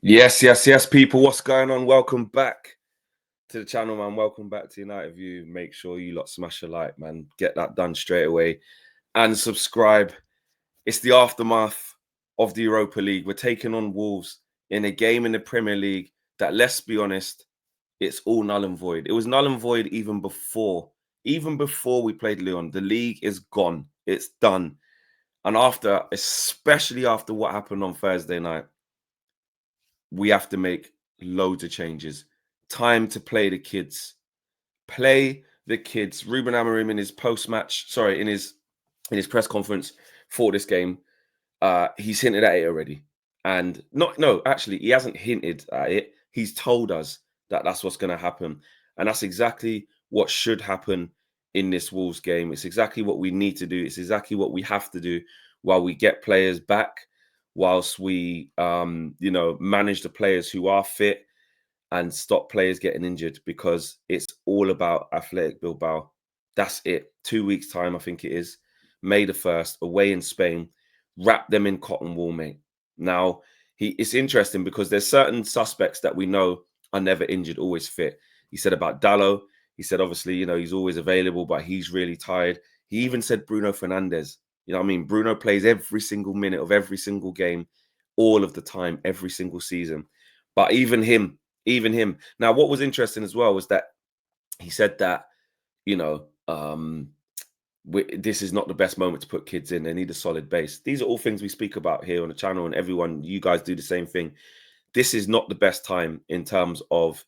Yes, people. What's going on? Welcome back to the channel, man. Welcome back to United View. Make sure you lot smash a like, man. Get that done straight away and subscribe. It's the aftermath of the Europa League. We're taking on Wolves in a game in the Premier League that, let's be honest, it's all null and void. It was null and void even before we played Lyon. The league is gone. It's done. And especially after what happened on Thursday night, we have to make loads of changes. Time to play the kids. Play the kids. Ruben Amorim in his in his press conference for this game, he's hinted at it already. And actually, he hasn't hinted at it. He's told us that that's what's going to happen. And that's exactly what should happen in this Wolves game. It's exactly what we need to do. It's exactly what we have to do while we get players back, whilst we, manage the players who are fit and stop players getting injured, because it's all about Athletic Bilbao. That's it. 2 weeks' time, I think it is. May the 1st, away in Spain. Wrap them in cotton wool, mate. Now, it's interesting because there's certain suspects that we know are never injured, always fit. He said about Dallo. He said, obviously, he's always available, but he's really tired. He even said Bruno Fernandes. You know what I mean? Bruno plays every single minute of every single game, all of the time, every single season. But even him. Now, what was interesting as well was that he said that, this is not the best moment to put kids in. They need a solid base. These are all things we speak about here on the channel, and you guys do the same thing. This is not the best time in terms of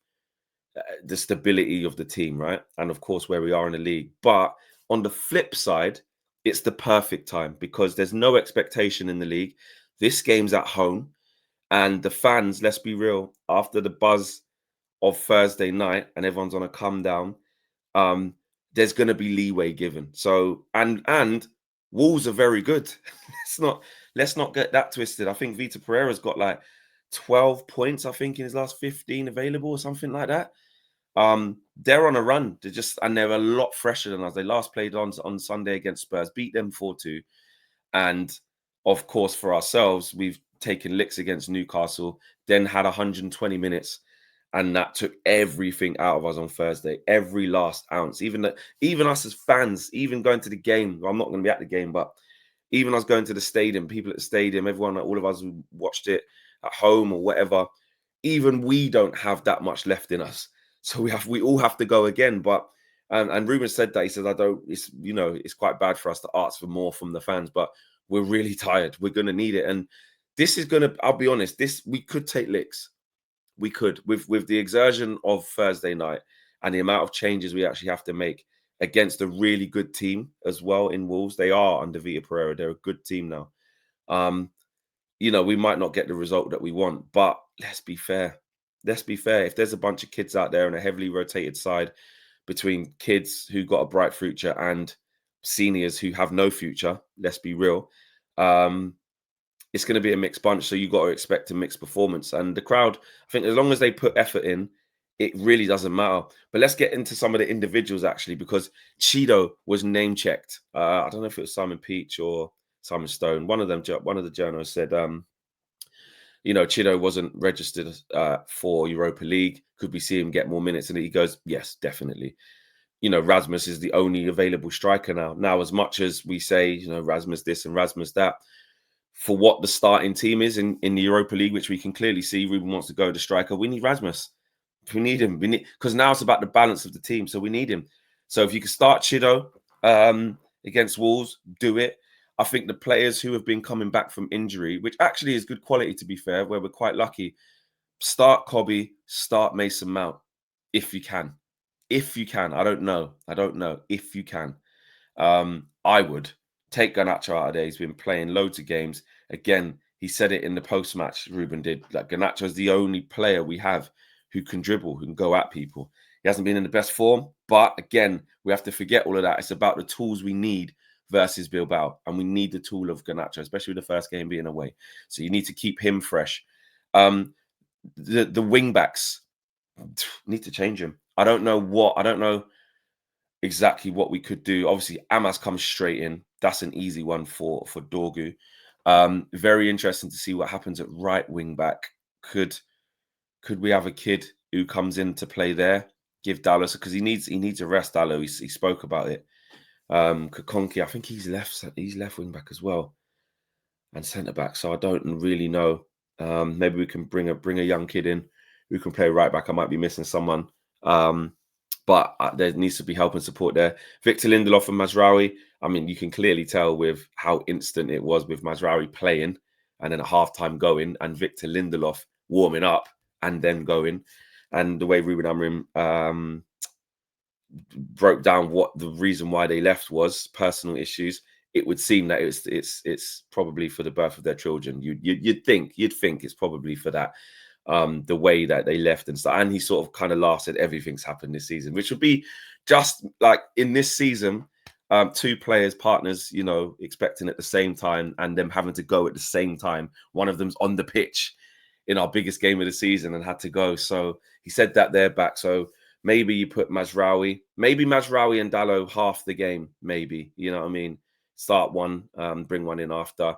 the stability of the team, right? And of course, where we are in the league. But on the flip side, it's the perfect time because there's no expectation in the league. This game's at home, and the fans, let's be real, after the buzz of Thursday night and everyone's on a come down, there's going to be leeway given. So, and Wolves are very good. let's not get that twisted. I think Vitor Pereira's got like 12 points, I think, in his last 15 available or something like that. They're on a run. They're a lot fresher than us. They last played on Sunday against Spurs, beat them 4-2. And of course, for ourselves, we've taken licks against Newcastle, then had 120 minutes, and that took everything out of us on Thursday, every last ounce. Even us as fans, even going to the game, well, I'm not going to be at the game, but even us going to the stadium, people at the stadium, all of us who watched it at home or whatever, even we don't have that much left in us. So we all have to go again. But and Ruben said that, he said, it's quite bad for us to ask for more from the fans, but we're really tired. We're going to need it. And this is going to, I'll be honest, we could take licks. We could, with the exertion of Thursday night and the amount of changes we actually have to make against a really good team as well in Wolves. They are under Vitor Pereira. They're a good team now. We might not get the result that we want, but let's be fair. If there's a bunch of kids out there in a heavily rotated side between kids who got a bright future and seniors who have no future, let's be real, it's going to be a mixed bunch. So you've got to expect a mixed performance. And the crowd, I think as long as they put effort in, it really doesn't matter. But let's get into some of the individuals, actually, because Chido was name checked. I don't know if it was Simon Peach or Simon Stone. One of the journalists said, Chido wasn't registered for Europa League. Could we see him get more minutes? And he goes, yes, definitely. Rasmus is the only available striker now. Now, as much as we say, Rasmus this and Rasmus that, for what the starting team is in the Europa League, which we can clearly see, Ruben wants to go to striker. We need Rasmus. We need him. Because now it's about the balance of the team. So we need him. So if you can start Chido against Wolves, do it. I think the players who have been coming back from injury, which actually is good quality, to be fair, where we're quite lucky, start Kobbie, start Mason Mount, if you can. If you can. I don't know. If you can. I would. Take Garnacho out of there. He's been playing loads of games. Again, he said it in the post-match, Ruben did. Like, Garnacho is the only player we have who can dribble, who can go at people. He hasn't been in the best form, but again, we have to forget all of that. It's about the tools we need versus Bilbao, and we need the tool of Garnacho, especially with the first game being away. So you need to keep him fresh. The wing backs need to change him. I don't know exactly what we could do. Obviously, Amas comes straight in. That's an easy one for Dorgu. Very interesting to see what happens at right wing back. Could Could we have a kid who comes in to play there? Give Dallas, because he needs a rest. Dallo, he spoke about it. Kokonki, I think he's left wing back as well, and centre back. So I don't really know. Maybe we can bring a young kid in who can play right back. I might be missing someone. But there needs to be help and support there. Victor Lindelof and Mazraoui. I mean, you can clearly tell with how instant it was with Mazraoui playing and then at halftime going, and Victor Lindelof warming up and then going, and the way Ruben Amorim broke down what the reason why they left was personal issues. It would seem that it's probably for the birth of their children. You'd think it's probably for that. The way that they left and stuff. And he sort of kind of laughed, said everything's happened this season, which would be just like in this season, two players, partners, you know, expecting at the same time and them having to go at the same time. One of them's on the pitch in our biggest game of the season and had to go. So he said that they're back. So maybe you put Mazraoui and Dallo half the game, maybe, you know what I mean? Start one, bring one in after.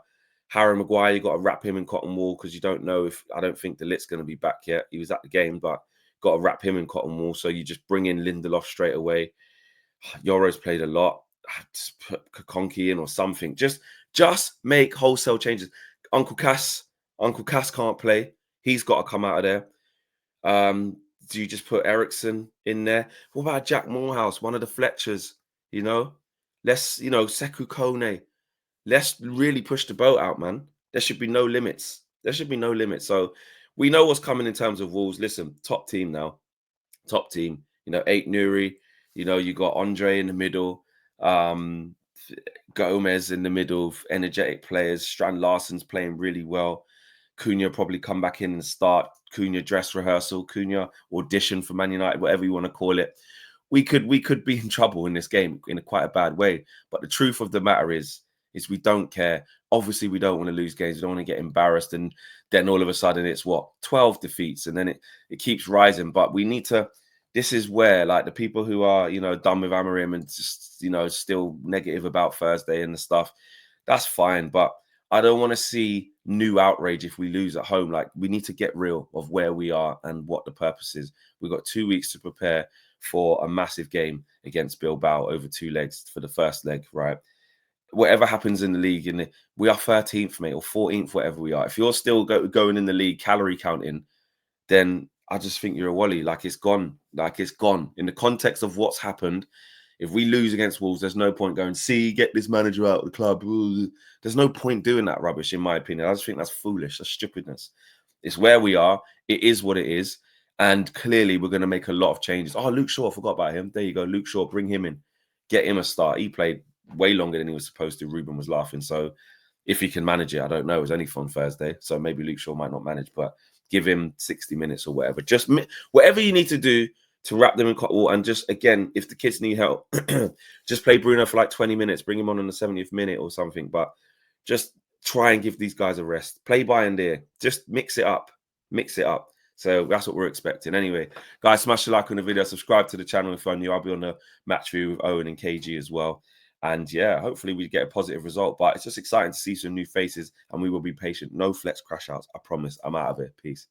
Harry Maguire, you got to wrap him in cotton wool because you don't know if, I don't think De Ligt's going to be back yet. He was at the game, but got to wrap him in cotton wool. So you just bring in Lindelof straight away. Yoro's played a lot. Just put Kokonki in or something. Just make wholesale changes. Uncle Cass can't play. He's got to come out of there. Do you just put Ericsson in there? What about Jack Morehouse, one of the Fletchers? You know, Sekou Kone. Let's really push the boat out, man. There should be no limits. So we know what's coming in terms of Wolves. Listen, top team now. Top team. You know, 8 Nuri. You know, you got Andre in the middle. Gomez in the middle. Energetic players. Strand Larsen's playing really well. Cunha probably come back in and start. Cunha dress rehearsal. Cunha audition for Man United, whatever you want to call it. We could be in trouble in this game in quite a bad way. But the truth of the matter is we don't care. Obviously, we don't want to lose games. We don't want to get embarrassed. And then all of a sudden it's 12 defeats. And then it keeps rising. But we need to, this is where like the people who are, you know, done with Amorim and just, you know, still negative about Thursday and the stuff, that's fine. But I don't want to see new outrage if we lose at home. Like we need to get real of where we are and what the purpose is. We've got 2 weeks to prepare for a massive game against Bilbao over 2 legs for the first leg, right? Whatever happens in the league, and we are 13th, mate, or 14th, whatever we are. If you're still going in the league calorie counting, then I just think you're a wally. Like it's gone. In the context of what's happened. If we lose against Wolves, there's no point going, get this manager out of the club. There's no point doing that rubbish, in my opinion. I just think that's foolish. That's stupidness. It's where we are. It is what it is. And clearly, we're going to make a lot of changes. Oh, Luke Shaw, I forgot about him. There you go. Luke Shaw, bring him in. Get him a start. He played way longer than he was supposed to. Ruben was laughing. So if he can manage it, I don't know. It was only from Thursday. So maybe Luke Shaw might not manage, but give him 60 minutes or whatever. Just whatever you need to do to wrap them in cotton wool. And just, again, if the kids need help, just play Bruno for like 20 minutes. Bring him on the 70th minute or something. But just try and give these guys a rest. Play by and there. Just mix it up. So that's what we're expecting. Anyway, guys, smash the like on the video. Subscribe to the channel if you're new. I'll be on the match view with Owen and KG as well. And yeah, hopefully we get a positive result. But it's just exciting to see some new faces, and we will be patient. No flex crash outs. I promise. I'm out of it. Peace.